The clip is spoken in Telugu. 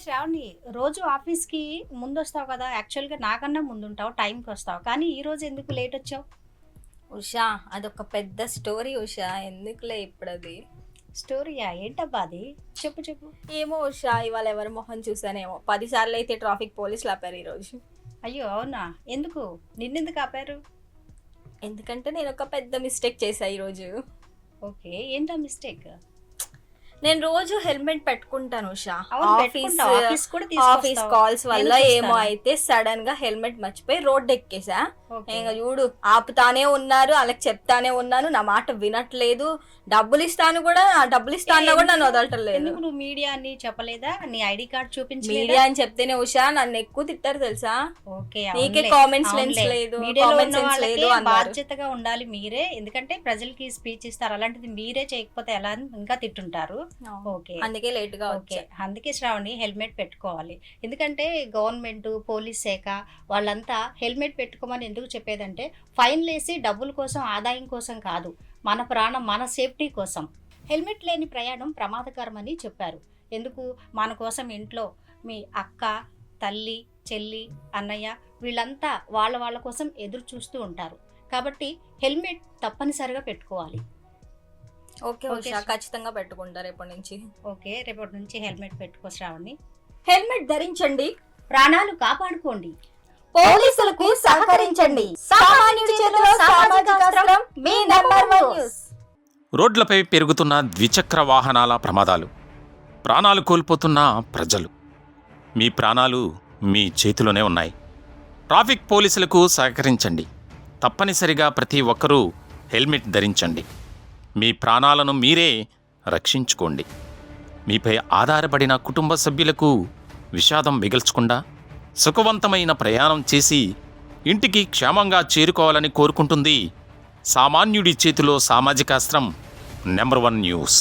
శ్రావణి, రోజు ఆఫీస్‌కి ముందొస్తావు కదా! యాక్చువల్‌గా నాకన్నా ముందుంటావు, టైంకి వస్తావు. కానీ ఈరోజు ఎందుకు లేట్ వచ్చావు? ఉషా, అదొక పెద్ద స్టోరీ ఉషా, ఎందుకులే ఇప్పుడది. స్టోరీయా? ఏంటబ్బా అది? చెప్పు చెప్పు. ఏమో ఉషా, ఇవాళ ఎవరి మొహం చూసానేమో 10 సార్లు అయితే ట్రాఫిక్ పోలీసులు ఆపారు ఈరోజు. అయ్యో! అవునా? ఎందుకు? నిన్నెందుకు ఆపారు? ఎందుకంటే నేను ఒక పెద్ద మిస్టేక్ చేశా ఈరోజు. ఓకే. ఏంటా మిస్టేక్? నేను రోజు హెల్మెట్ పెట్టుకుంటాను ఉషా. అవును, పెట్టుకుంటావు. ఆఫీస్ కూడా ఆఫీస్ తీసుకొస్తావు. కాల్స్ వల్ల నేను ఏమో చూస్తాను. అయితే సడన్ గా హెల్మెట్ మర్చిపోయి రోడ్ ఎక్కేసా. ఓకే. ఇంకా చూడు, ఆపుతానే ఉన్నారు, వాళ్ళకి చెప్తానే ఉన్నాను, నా మాట వినట్లేదు. డబ్బులు ఇస్తాను కూడా, డబ్బులు ఇస్తాను కూడా నన్ను వదలటలేదు. ఎందుకు నువ్వు మీడియా అని చెప్పలేదా? నీ ఐడి కార్డ్ చూపించలేదా? మీడియా అని చెప్తేనే ఉషా నన్ను ఎక్కువ తిట్టారు తెలుసా. ఓకే. నీకే అవునులే, కామన్ సెన్స్ అవునులే. లేదు, మీడియాలో కామన్ ఉన్న సెన్స్ వాళ్ళకి లేదు అన్నారు. బాధ్యతగా ఉండాలి మీరే. ఎందుకంటే ప్రజలకి స్పీచ్ ఇస్తారు. అలాంటిది మీరే చేయకపోతే ఎలా అని ఇంకా తిట్టుంటారు. ఓకే. అందుకే లేట్ గా ఓకే. వచ్చా. అందుకే శ్రావణి హెల్మెట్ పెట్టుకోవాలి. ఎందుకంటే గవర్నమెంట్, పోలీస్ శాఖ వాళ్ళంతా హెల్మెట్ పెట్టుకోమని ఎందుకు చెప్పేదంటే ఫైన్లు వేసి డబ్బుల కోసం, ఆదాయం కోసం కాదు, మన ప్రాణం, మన సేఫ్టీ కోసం. హెల్మెట్ లేని ప్రయాణం ప్రమాదకరమని చెప్పారు. ఎందుకు? మన కోసం ఇంట్లో మీ అక్క, తల్లి, చెల్లి, అన్నయ్య వీళ్ళంతా వాళ్ళ కోసం ఎదురు చూస్తూ ఉంటారు. కాబట్టి హెల్మెట్ తప్పనిసరిగా పెట్టుకోవాలి. Okay okay. ఉషా, ఖచ్చితంగా పెట్టుకుంటా రేపటి నుంచి. ఓకే. రేపటి నుంచి హెల్మెట్ పెట్టుకో శ్రావణి. హెల్మెట్ ధరించండి, ప్రాణాలు కాపాడుకోండి. పోలీసులకు సహకరించండి. సామాన్యుడి చేతిలో సామాజిక అస్త్రం, మీ నంబర్ 1 న్యూస్. రోడ్లపై పెరుగుతున్న ద్విచక్ర వాహనాల ప్రమాదాలు, ప్రాణాలు కోల్పోతున్న ప్రజలు. మీ ప్రాణాలు మీ చేతిలోనే ఉన్నాయి. ట్రాఫిక్ పోలీసులకు సహకరించండి. తప్పనిసరిగా ప్రతి ఒక్కరూ హెల్మెట్ ధరించండి. మీ ప్రాణాలను మీరే రక్షించుకోండి. మీపై ఆధారపడిన కుటుంబ సభ్యులకు విషాదం మిగల్చకుండా సుఖవంతమైన ప్రయాణం చేసి ఇంటికి క్షేమంగా చేరుకోవాలని కోరుకుంటుంది సామాన్యుడి చేతిలో సామాజిక అస్త్రం నంబర్ 1 న్యూస్.